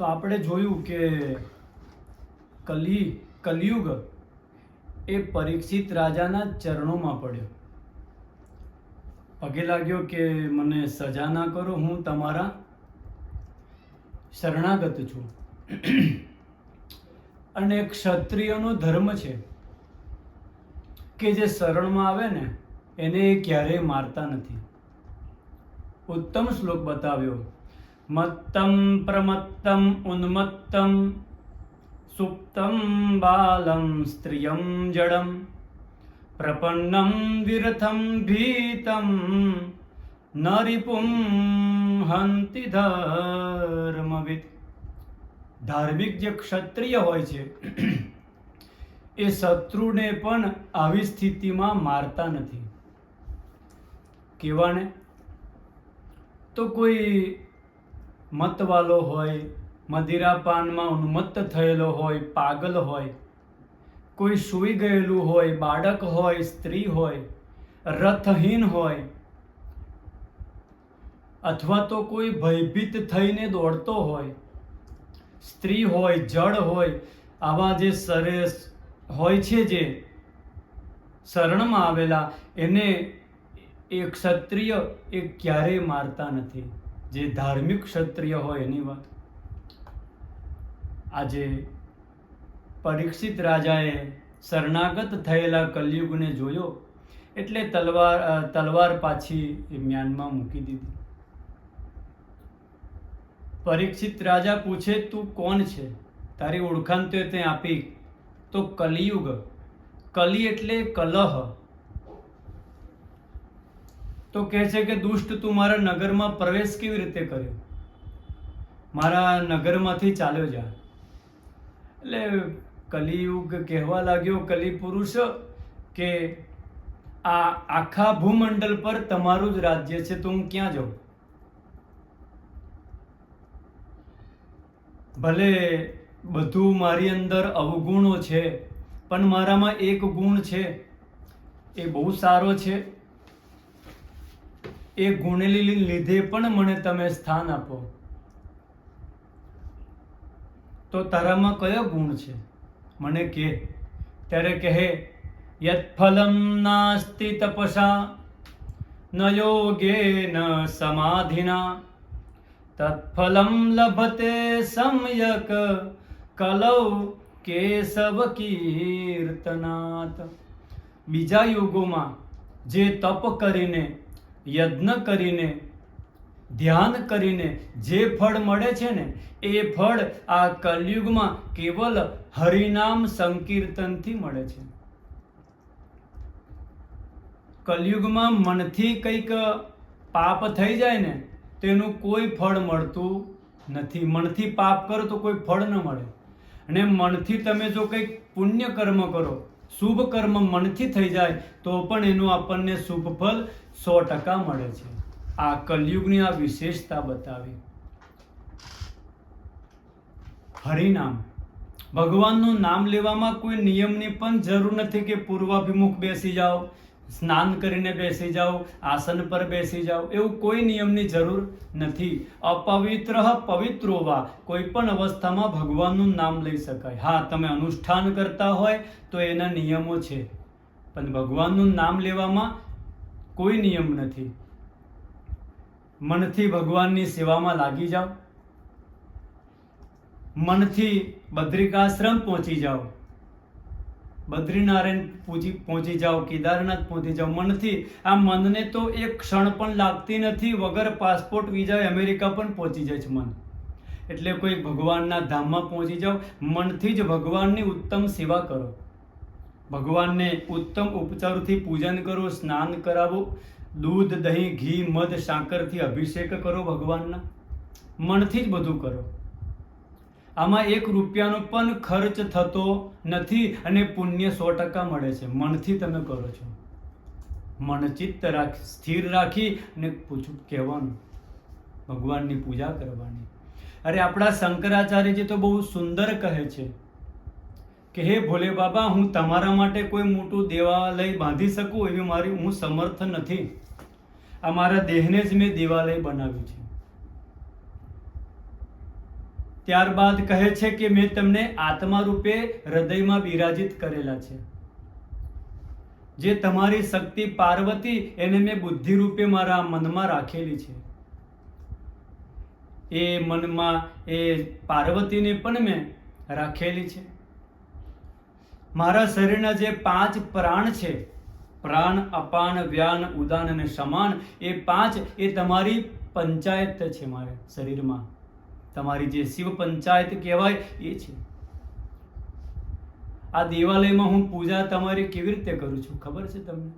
તો આપણે જોયું કે કલિયુગ એ પરીક્ષિત રાજાના ચરણોમાં પડ્યો, પગે લાગ્યો કે મને સજા ના કરો, હું તમારા શરણાગત છું. અને ક્ષત્રિયનો ધર્મ છે કે જે શરણમાં આવે ને એને ક્યારેય મારતા નથી. ઉત્તમ શ્લોક બતાવ્યો. મત્તમ પ્રમત્તમ ઉન્મત્તમ સુપ્તમ બાલમ સ્ત્રિયમ જડમ પ્રપન્નમ વિરથમ ભીતમ નરિપુમ હંતિ ધર્મવિદ. ધાર્મિક જે ક્ષત્રિય હોય છે એ શત્રુને પણ આવી સ્થિતિમાં મારતા નથી. કેવાને તો કોઈ મતવાલો હોય, મદિરાપાનમાં ઉન્મત્ત થયેલો હોય, પાગલ હોય, કોઈ સૂઈ ગયેલું હોય, બાળક હોય, સ્ત્રી હોય, રથહીન હોય, અથવા તો કોઈ ભયભીત થઈને દોડતો હોય, સ્ત્રી હોય, જડ હોય, આવા જે સરસ હોય છે જે શરણમાં આવેલા એને એ ક્ષત્રિય એ ક્યારેય મારતા નથી. જે ધાર્મિક ક્ષત્રિય હોય એની વાત. આજે પરીક્ષિત રાજાએ શરણાગત થયેલા કલિયુગને જોયો એટલે તલવાર પાછી મ્યાનમાં મૂકી દીધી. પરીક્ષિત રાજા પૂછે, તું કોણ છે? તારી ઓળખાણ તો તે આપી. તો કલિયુગ, કલી એટલે કલહ. તો કહે છે કે દુષ્ટ, તું મારા નગરમાં પ્રવેશ કેવી રીતે કર્યો? મારા નગરમાંથી ચાલ્યો જા. એટલે કલિયુગ કહેવા લાગ્યો, કલિ પુરુષ, કે આ આખા ભૂમંડળ પર તમારું જ રાજ્ય છે, તો હું ક્યાં જાઉં? ભલે બધું મારી અંદર અવગુણો છે, પણ મારામાં એક ગુણ છે, એ બહુ સારો છે. એ ગુણને લીધે પણ મને તમે સ્થાન આપો. તો તારામાં કયો ગુણ છે મને કહે. ત્યારે કહે, યત ફલમ નાસ્તિ તપસા ન યોગેન સમાધિના તત્ફલમ લભતે સમ્યક કલૌ કેશવ કીર્તનાત. બીજા યુગોમાં જે તપ કરીને, યજ્ઞ કરીને, ધ્યાન કરીને જે ફળ મળે છે ને એ ફળ આ કલયુગમાં કેવલ હરિનામ સંકીર્તનથી મળે છે. કલયુગમાં મનથી કંઈક પાપ થઈ જાય ને તેનું કોઈ ફળ મળતું નથી. મનથી પાપ કરો તો કોઈ ફળ ન મળે. અને મનથી તમે જો કંઈક પુણ્ય કર્મ કરો, શુભ કર્મ મનથી થઈ જાય તો પણ એનું આપણને શુભ ફળ 100% મળે છે. આ કલયુગની આ વિશેષતા બતાવી. હરિનામ, ભગવાનનું નામ લેવામાં કોઈ નિયમની પણ જરૂર નથી કે પૂર્વાભિમુખ બેસી જાઓ, સ્નાન કરીને બેસી જાઓ, આસન પર બેસી જાઓ, એવું કોઈ નિયમની જરૂર નથી. અપવિત્ર પવિત્રો વા, કોઈ પણ અવસ્થામાં ભગવાનનું નામ લઈ શકાય. હા, તમે અનુષ્ઠાન કરતા હોય તો એના નિયમો છે, પણ ભગવાનનું નામ લેવામાં કોઈ નિયમ નથી. મનથી ભગવાનની સેવામાં લાગી જાઓ, મનથી બદ્રિકાશ્રમ પહોંચી જાઓ, બદ્રીનારાયણ પહોંચી જાઓ, કેદારનાથ પહોંચી જાઓ મનથી. આ મનને તો એક ક્ષણ પણ લાગતી નથી. વગર પાસપોર્ટ વિઝા અમેરિકા પણ પહોંચી જાય છે મન. એટલે કોઈ ભગવાનના ધામમાં પહોંચી જાઓ, મનથી જ ભગવાનની ઉત્તમ સેવા કરો, ભગવાનને ઉત્તમ ઉપચારોથી પૂજન કરો, સ્નાન કરાવો, દૂધ, દહીં, ઘી, મધ, સાકરથી અભિષેક કરો ભગવાનના. મનથી જ બધું કરો. આમાં 1 રૂપિયાનો પણ ખર્ચ થતો નથી અને પુણ્ય 100% મળે છે. મનથી તમે કરો છો. મન ચિત્ત સ્થિર રાખી અને પૂછું કહેવાનું, ભગવાનની પૂજા કરવાની. અરે આપણા શંકરાચાર્યજી તો બહુ સુંદર કહે છે કે હે ભોલે બાબા, હું તમારા માટે કોઈ મોટું દેવાલય બાંધી શકું એવી હું સમર્થ નથી. આ મારા દેહને જ મેં દેવાલય બનાવ્યું છે. ત્યારબાદ કહે છે કે મેં તમને આત્મા રૂપે હૃદયમાં બિરાજિત કરેલા છે. જે તમારી શક્તિ પાર્વતી એને મેં બુદ્ધિ રૂપે મારા મનમાં રાખેલી છે. એ મનમાં એ પાર્વતીને પણ મેં રાખેલી છે. મારા શરીરના જે 5 પ્રાણ છે, પ્રાણ, અપાન, વ્યાન, ઉદાન અને સમાન, એ 5 એ તમારી પંચાયત છે. મારા શરીરમાં તમારી જે શિવ પંચાયત કહેવાય એ છે. આ દેવાલયમાં હું પૂજા તમારી કેવી રીતે કરું છું ખબર છે તમને?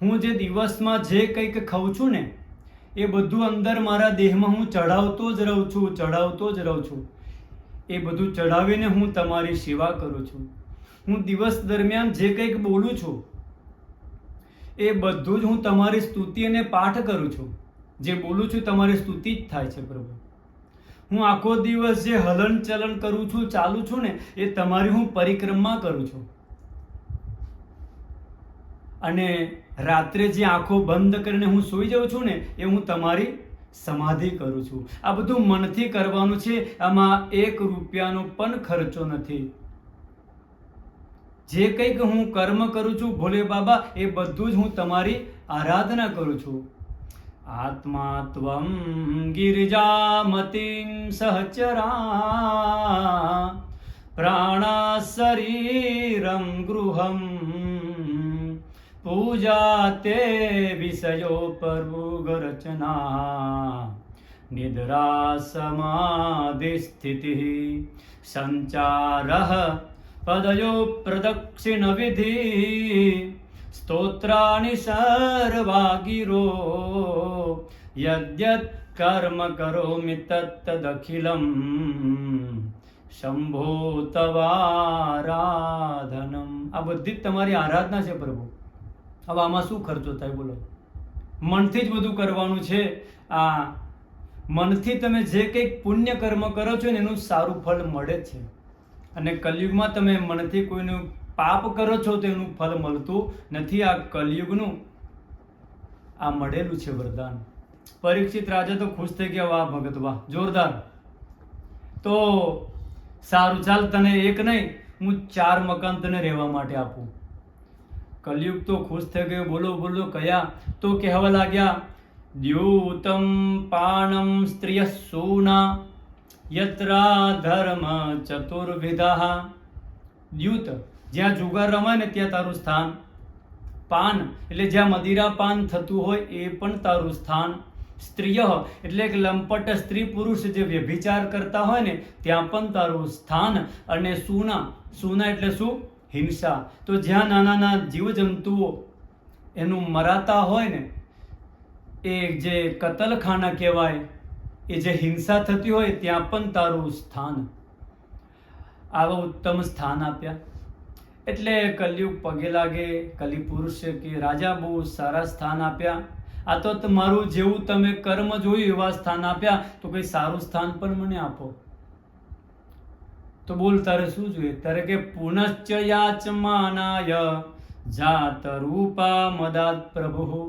હું જે દિવસમાં જે કંઈક ખાઉં છું ને એ બધું અંદર મારા દેહમાં હું ચઢાવતો જ રહું છું. એ બધું ચઢાવીને હું તમારી સેવા કરું છું. હું દિવસ દરમિયાન જે કંઈક બોલું છું એ બધું જ હું તમારી સ્તુતિ અને પાઠ કરું છું. જે બોલું છું તમારી સ્તુતિ જ થાય છે પ્રભુ. હું આખો દિવસ જે હલન ચલન કરું છું, ચાલું છું ને એ તમારી હું પરિક્રમા કરું છું. અને રાત્રે જે આંખો બંધ કરીને હું સૂઈ જાઉં છું ને એ હું તમારી સમાધિ કરું છું. આ બધું મનથી કરવાનું છે. આમાં 1 રૂપિયાનો પણ ખર્ચો નથી. જે કંઈક હું કર્મ કરું છું ભોલે બાબા એ બધું જ હું તમારી આરાધના કરું છું. આત્મા ત્વમ ગિરિજામતિં સહચરા પ્રાણા શરીરમ ગૃહમ પૂજા તે વિષયો પર્વુગ રચના નિદ્રા સમાધિ સ્થિતિ સંચારઃ પદયો પ્રદક્ષિણ વિધિ સ્તોત્રાણિ સર્વા ગિરો યદ્યત કર્મ કરોમિ તત્તદખિલમ શંભો તવારાધનમ. આ બધી જ તમારી આરાધના છે પ્રભુ. હવે આમાં શું ખર્ચો થાય બોલો? મનથી જ બધું કરવાનું છે. આ મનથી તમે જે કંઈક પુણ્ય કર્મ કરો છો ને એનું સારું ફળ મળે છે. અને કલયુગમાં તમે મનથી કોઈનું પાપ કરો છો તો એનું ફળ મળતું નથી. આ કલયુગનું આ મળેલું છે વરદાન. પરીક્ષિત રાજા તો ખુશ થઈ ગયા. વાહ ભગત વાહ, જોરદાર. તો સારું, ચાલ તને 1 નહીં હું 4 મકાન તને રહેવા માટે આપું. કલયુગ તો ખુશ થઈ ગયો. બોલો કયા? તો કહેવા લાગ્યા દ્યુતમ પાનમ સ્ત્રિય સૂના યત્રા ધર્મ ચતુર્વિધા. દ્યુત જ્યાં જુગાર રમાય ને ત્યાં તારું સ્થાન. પાન એટલે જ્યાં મદિરા પાન થતું હોય એ પણ તારું સ્થાન. સ્ત્રીય એટલે એક લંપટ સ્ત્રી પુરુષ જે વ્યભિચાર કરતા હોય ને ત્યાં પણ તારું સ્થાન. અને સૂના એટલે શું? હિંસા. તો જ્યાં નાના જીવજંતુઓ એનું મરાતા હોય ને એ જે કતલખાના કહેવાય, એ જે હિંસા થતી હોય ત્યાં પણ તારું સ્થાન. આવા ઉત્તમ સ્થાન આપ્યા. એટલે કલયુગ પગે લાગે. કલિ પુરુષ કે રાજા બહુ સારા સ્થાન આપ્યા. આ તો મારું જેવું તમે કર્મ જોયું એવા સ્થાન આપ્યા, તો કોઈ સારું સ્થાન પણ મને આપો. તો બોલ તારે શું જોઈએ? તારે કે પુનશ્ચ યાચમાનાય જાત રૂપા મદાત પ્રભુ.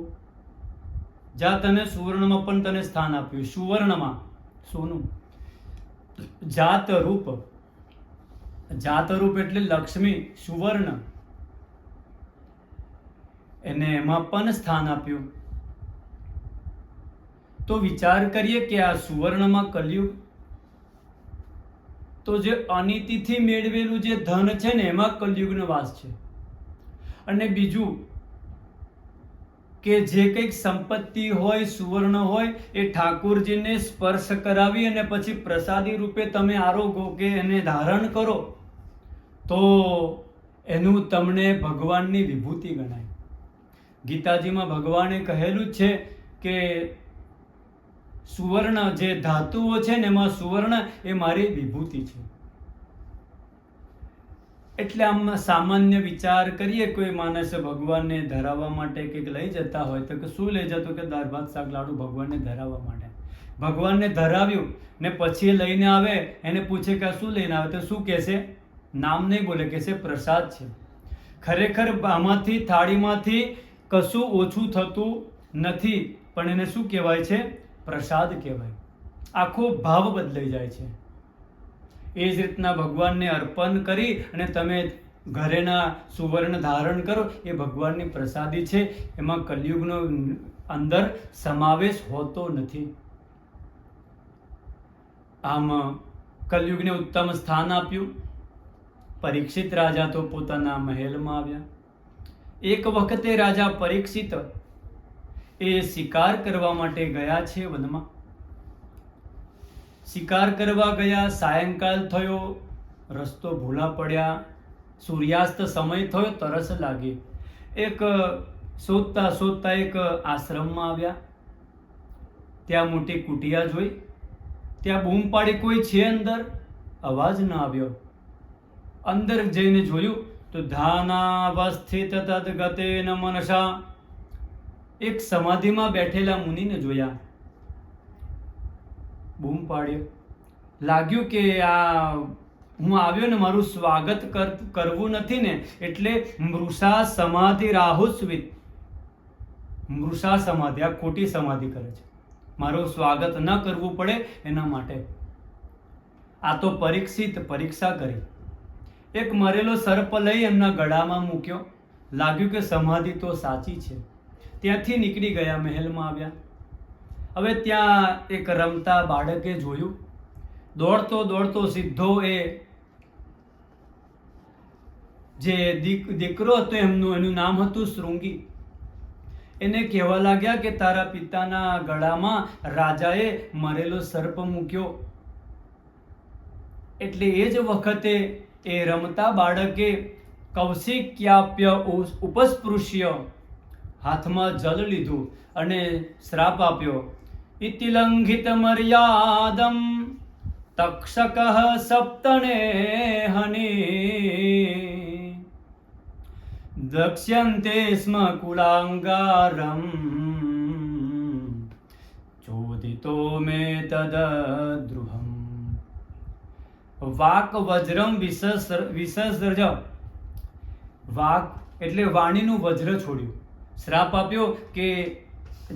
જા તને સુવર્ણમાં પણ તને સ્થાન આપ્યું. સુવર્ણમાં સોનું. જાત રૂપ એટલે લક્ષ્મી, સુવર્ણ, એને એમાં પણ સ્થાન આપ્યું. તો વિચાર કરીએ કે આ સુવર્ણમાં કલયુગ તો જે અનિતિથી મેળવેલું જે ધન છે ને એમાં કલયુગનો વાસ છે. અને બીજું કે જે કંઈક સંપત્તિ હોય, સુવર્ણ હોય, એ ઠાકોરજીને સ્પર્શ કરાવી અને પછી પ્રસાદી રૂપે તમે આરોગો કે એને ધારણ કરો તો એનું તમને ભગવાનની વિભૂતિ ગણાય. ગીતાજીમાં ભગવાને કહેલું છે કે સુવર્ણ જે ધાતુઓ છે ને એમાં સુવર્ણ એ મારી વિભૂતિ છે. એટલે આમ સામાન્ય વિચાર કરીએ, કોઈ માણસ ભગવાનને ધરાવવા માટે કંઈક લઈ જતા હોય તો કે શું લઈ જતો? કે દાળ ભાત શાક લાડુ ભગવાનને ધરાવવા માટે. ભગવાનને ધરાવ્યું ને પછી લઈને આવે, એને પૂછે કે શું લઈને આવે તો શું કહેશે? નામ નહીં બોલે, કહેશે પ્રસાદ છે. ખરેખર આમાંથી થાળીમાંથી કશું ઓછું થતું નથી, પણ એને શું કહેવાય છે? પ્રસાદ કહેવાય. આખો ભાવ બદલાઈ જાય છે. એ જ રીતના ભગવાનને અર્પણ કરી અને તમે ઘરેના સુવર્ણ ધારણ કરો, એ ભગવાનની પ્રસાદી છે. એમાં કલયુગનો અંદર સમાવેશ હોતો નથી. આમ કલયુગને ઉત્તમ સ્થાન આપ્યું. પરીક્ષિત રાજા તો પોતાના મહેલમાં આવ્યા. એક વખતે રાજા પરીક્ષિત એ શિકાર કરવા માટે ગયા છે વનમાં. શિકાર કરવા ગયા, સાયંકાલ થયો, રસ્તો ભૂલા પડ્યા, સૂર્યાસ્ત સમય થયો, તરસ લાગી. એક શોધતા શોધતા એક આશ્રમમાં આવ્યા. ત્યાં મોટી કુટિયા જોઈ, ત્યાં બૂમ પાડી, કોઈ છે અંદર? અવાજ ન આવ્યો. અંદર જઈને જોયું તો ધ્યાનાવસ્થિત તદ્ગતેન મનસા, એક સમાધિમાં બેઠેલા મુનિને જોયા. બૂમ પાડ્યો. લાગ્યું કે આ હું આવ્યો ને, મારું સ્વાગત કરવું નથી ને, એટલે મૃષા સમાધિ રાહુસ્વિત. મૃષા સમાધિ, આ ખોટી સમાધિ કરે છે, મારું સ્વાગત ન કરવું પડે એના માટે. આ તો પરીક્ષિત પરીક્ષા કરી. એક મરેલો સર્પ લઈ એમના ગળામાં મૂક્યો. લાગ્યું કે સમાધિ તો સાચી છે. ત્યાંથી નીકળી ગયા, મહેલમાં આવ્યા. હવે ત્યાં એક રમતા બાળકે જોયું. દોડતો દોડતો સીધો એ જે દીકરો હતો એનું નામ હતું શૃંગી. એને કહેવા લાગ્યા કે તારા પિતાના ગળામાં રાજાએ મરેલો સર્પ મૂક્યો. એટલે એ જ વખતે એ રમતા બાળકે કૌશિક્યાપ્ય ઉપસ્પૃશ્ય, હાથમાં જલ લીધું અને શ્રાપ આપ્યો. ઇતિલંઘિત મર્યાદમ તક્ષક સપ્તને હની દક્ષ્યન્તે સ્મ કુલાંગારમ ચોદિતો મે તદ્રુહમ. વાક વજ્રમ વિસર્જ. વાક એટલે વાણીનું વજ્ર છોડ્યું. શ્રાપ આપ્યો કે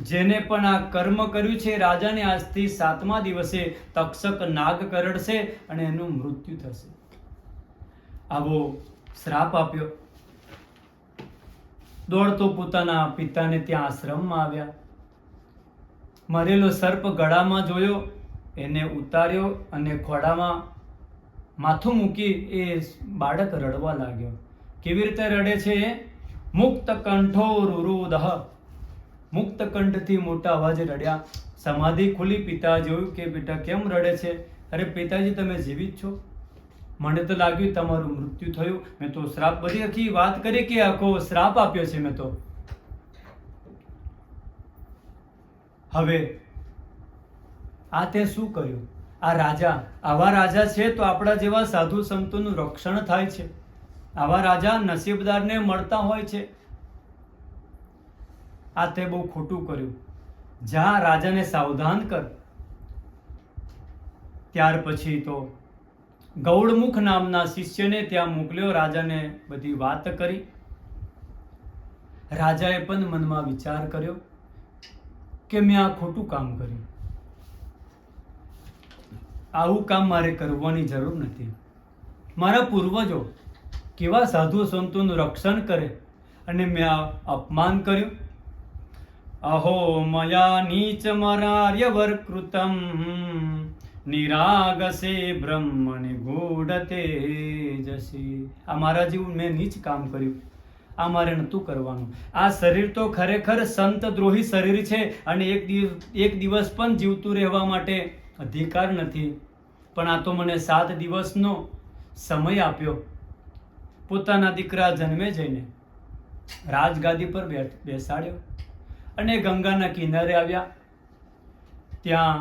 જેને પણ આ કર્મ કર્યું છે, રાજાને આજથી 7મા દિવસે તક્ષક નાગ કરડશે અને એનું મૃત્યુ થશે. આવો શ્રાપ આપ્યો. દોડતો પોતાના પિતાને ત્યાં આશ્રમમાં આવ્યા. મરેલો સર્પ ગળામાં જોયો, એને ઉતાર્યો અને ખોડામાં માથું મૂકી એ બાળક રડવા લાગ્યો. કેવી રીતે રડે છે? મુક્ત કંઠો રુરુદહ. મુક્ત કંઠથી મોટા અવાજે રડ્યા. સમાધિ ખુલી. પિતા જોયું કે બેટા કેમ રડે છે? અરે પિતાજી, તમે જીવિત છો? મને તો લાગ્યું તમારું મૃત્યુ થયું. મેં તો શ્રાપ, બધી આખી વાત કરી કે આખો શ્રાપ આપ્યો છે મેં તો. હવે આ તે શું કર્યું? આ રાજા, આવા રાજા છે તો આપણા જેવા સાધુ સંતોનું રક્ષણ થાય છે. આવા રાજા નસીબદારને મળતા હોય છે. આ તે બહુ ખોટું કર્યું. જા, રાજાને સાવધાન કર. ત્યાર પછી તો ગૌડમુખ નામના શિષ્યને ત્યાં મોકલ્યો. રાજાને બધી વાત કરી. રાજાએ પણ મનમાં વિચાર કર્યો કે મેં આ ખોટું કામ કર્યું. આવું કામ મારે કરવાની જરૂર નથી. મારા પૂર્વજો કેવા સાધુ સંતોનું રક્ષણ કરે અને મેં આ અપમાન કર્યું. અહો મયા નીચ મરાર્યવર કૃતમ નિરાગસે બ્રહ્મ નિગૂઢ તેજસી. આ મારા જેવું મેં નીચ કામ કર્યું. આ મારે નહોતું કરવાનું. આ શરીર તો ખરેખર સંત દ્રોહી શરીર છે અને એક દિવસ પણ જીવતું રહેવા માટે અધિકાર નથી. પણ આ તો મને 7 દિવસનો સમય આપ્યો. પોતાના દીકરા જન્મે જઈને રાજગાદી પર બેસાડ્યો અને ગંગાના કિનારે આવ્યા. ત્યાં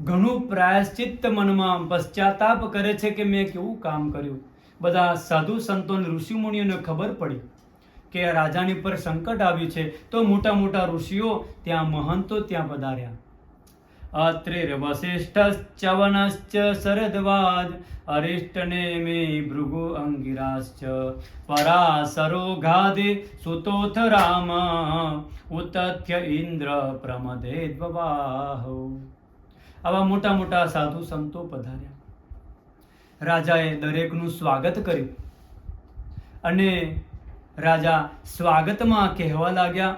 ઘણું પ્રાયશ્ચિત્ત મનમાં પશ્ચાતાપ કરે છે કે મેં કેવું કામ કર્યું. બધા સાધુ સંતોને ઋષિમુનિઓને ખબર પડી કે રાજાની પર સંકટ આવ્યું છે તો મોટા મોટા ઋષિઓ ત્યાં, મહંતો ત્યાં પધાર્યા. અત્રિર્વસિષ્ઠશ્ચ વનશ્ચ શરદ્વાજ અરિષ્ટનેમિ ભૃગુ અંગિરાશ્ચ પરાશરો ગાદે સુતોથ રામ ઉતથ્ય ઇન્દ્ર પ્રમદેદ્વવાહ. આવા મોટા મોટા સાધુ સંતો પધાર્યા. રાજાએ દરેકનું સ્વાગત કર્યું અને રાજા સ્વાગતમાં કહેવા લાગ્યા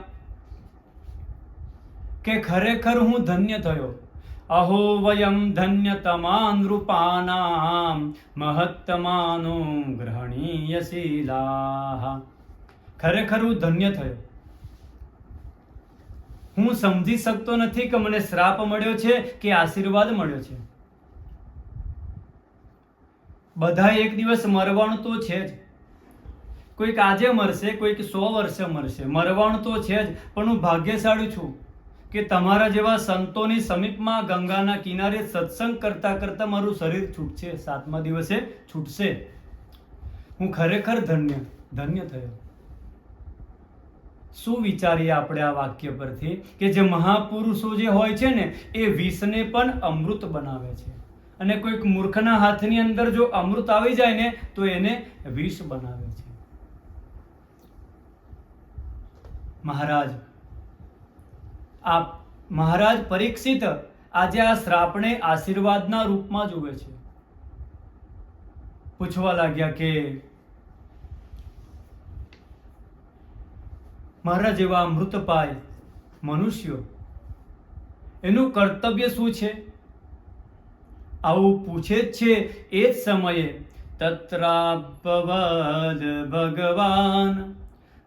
કે ખરેખર હું ધન્ય થયો. અહો વયમ ધન્યતમા નૃપાનામ મહત્તમાનો ગ્રહણીયશીલા. ખરેખર હું ધન્ય થયો. હું સમજી શકતો નથી કે મને શ્રાપ મળ્યો છે કે આશીર્વાદ મળ્યો છે. બધા એક દિવસ મરવાનું તો છે જ. કોઈક આજે મરશે, કોઈક 100 વર્ષે મરશે. મરવાનું તો છે જ. પણ હું ભાગ્યશાળી છું કે તમારા જેવા સંતોની સમીપમાં ગંગાના કિનારે સત્સંગ કરતા કરતા મારું શરીર છૂટશે, 7મા દિવસે છૂટશે. હું ખરેખર ધન્ય થયો. શું વિચારીએ આપણે આ વાક્ય પરથી કે જે મહાપુરુષો જે હોય છે ને એ વિષને પણ અમૃત બનાવે છે, અને કોઈક મૂર્ખના હાથની અંદર જો અમૃત આવી જાય ને તો એને વિષ બનાવે છે. મહારાજ પરીક્ષિત આજે આ શ્રાપને આશીર્વાદના રૂપમાં જુએ છે. પૂછવા લાગ્યા કે મારા જેવા અમૃતપાય મનુષ્યો એનું કર્તવ્ય શું છે? આવું પૂછે જ છે. એ જ સમયે તત્રાપવદ ભગવાન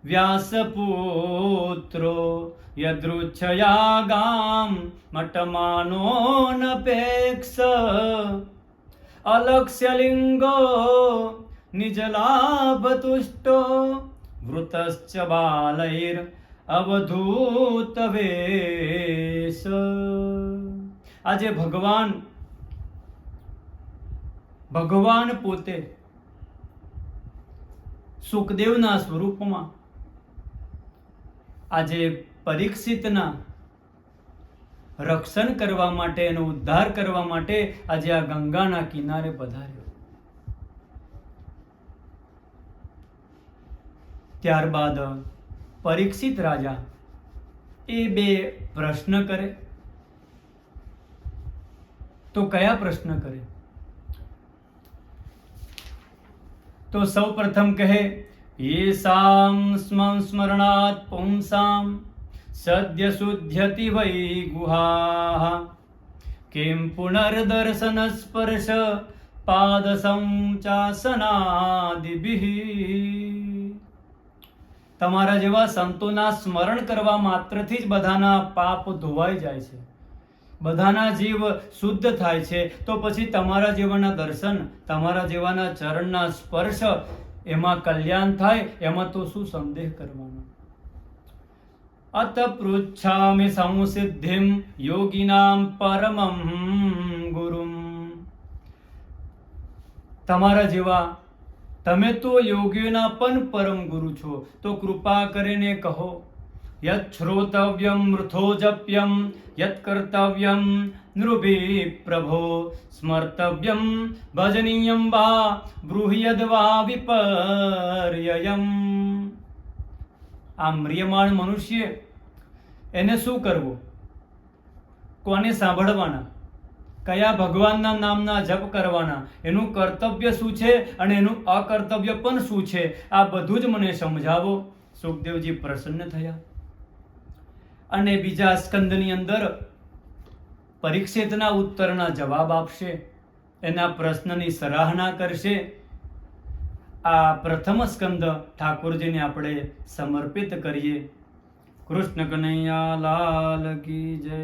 વ્યાસપુત્રો યદૃચ્છયાગામ મટમાનોનપેક્ષ અલક્ષ્યલિંગો નિજલાભતુષ્ટો વૃતશ્ચ બાલૈર અવધૂત વેશ. આજે ભગવાન પોતે સુખદેવના સ્વરૂપમાં આજે પરીક્ષિતના રક્ષણ કરવા માટે, એનો ઉદ્ધાર કરવા માટે આજે આ ગંગાના કિનારે પધાર્યો. ત્યારબાદ પરીક્ષિત રાજા એ 2 પ્રશ્ન કરે. તો કયા પ્રશ્ન કરે? તો સૌ પ્રથમ કહે યેષાં સ્મરણાત પુંસાં સદ્ય શુદ્ધ્યતિ વૈ ગુહાઃ કિમ પુનર્દર્શન સ્પર્શ પાદ સંચાસનાદિભિઃ. તમારા જેવા સંતોના સ્મરણ કરવા માત્રથી જ બધાના પાપ ધોવાઈ જાય છે, બધાના જીવ શુદ્ધ થાય છે. તો પછી તમારા જેવાના દર્શન, તમારા જેવાના ચરણના સ્પર્શ, એમાં કલ્યાણ થાય, એમાં તો શું સંદેહ કરવાનો. અત પૃચ્છામિ સંસિદ્ધિમ યોગિનામ પરમં ગુરુમ. તમારા જેવા તમે તો યોગીઓના પણ પરમ ગુરુ છો, તો કૃપા કરીને કહો યત શ્રોતવ્યમ મૃથોજપ્યમ યત કર્તવ્યમ નૃભિ પ્રભો સ્મર્તવ્યમ ભજનીયમ વા બ્રૂહ્યદ વા વિપર્યયમ. આ મ્રિયમાણ મનુષ્ય એને શું કરવું? કોને સાંભળવાના? કયા ભગવાનના નામના જપ કરવાના? એનું કર્તવ્ય શું છે અને એનું અકર્તવ્ય પણ શું છે? આ બધું જ મને સમજાવો. સુખદેવજી પ્રસન્ન થયા અને બીજા સ્કંદની અંદર પરીક્ષિતના ઉત્તરના જવાબ આપશે, એના પ્રશ્નની સરાહના કરશે. આ પ્રથમ સ્કંદ ઠાકોરજીને આપણે સમર્પિત કરીએ. કૃષ્ણ કનૈયા લાલ કી જય.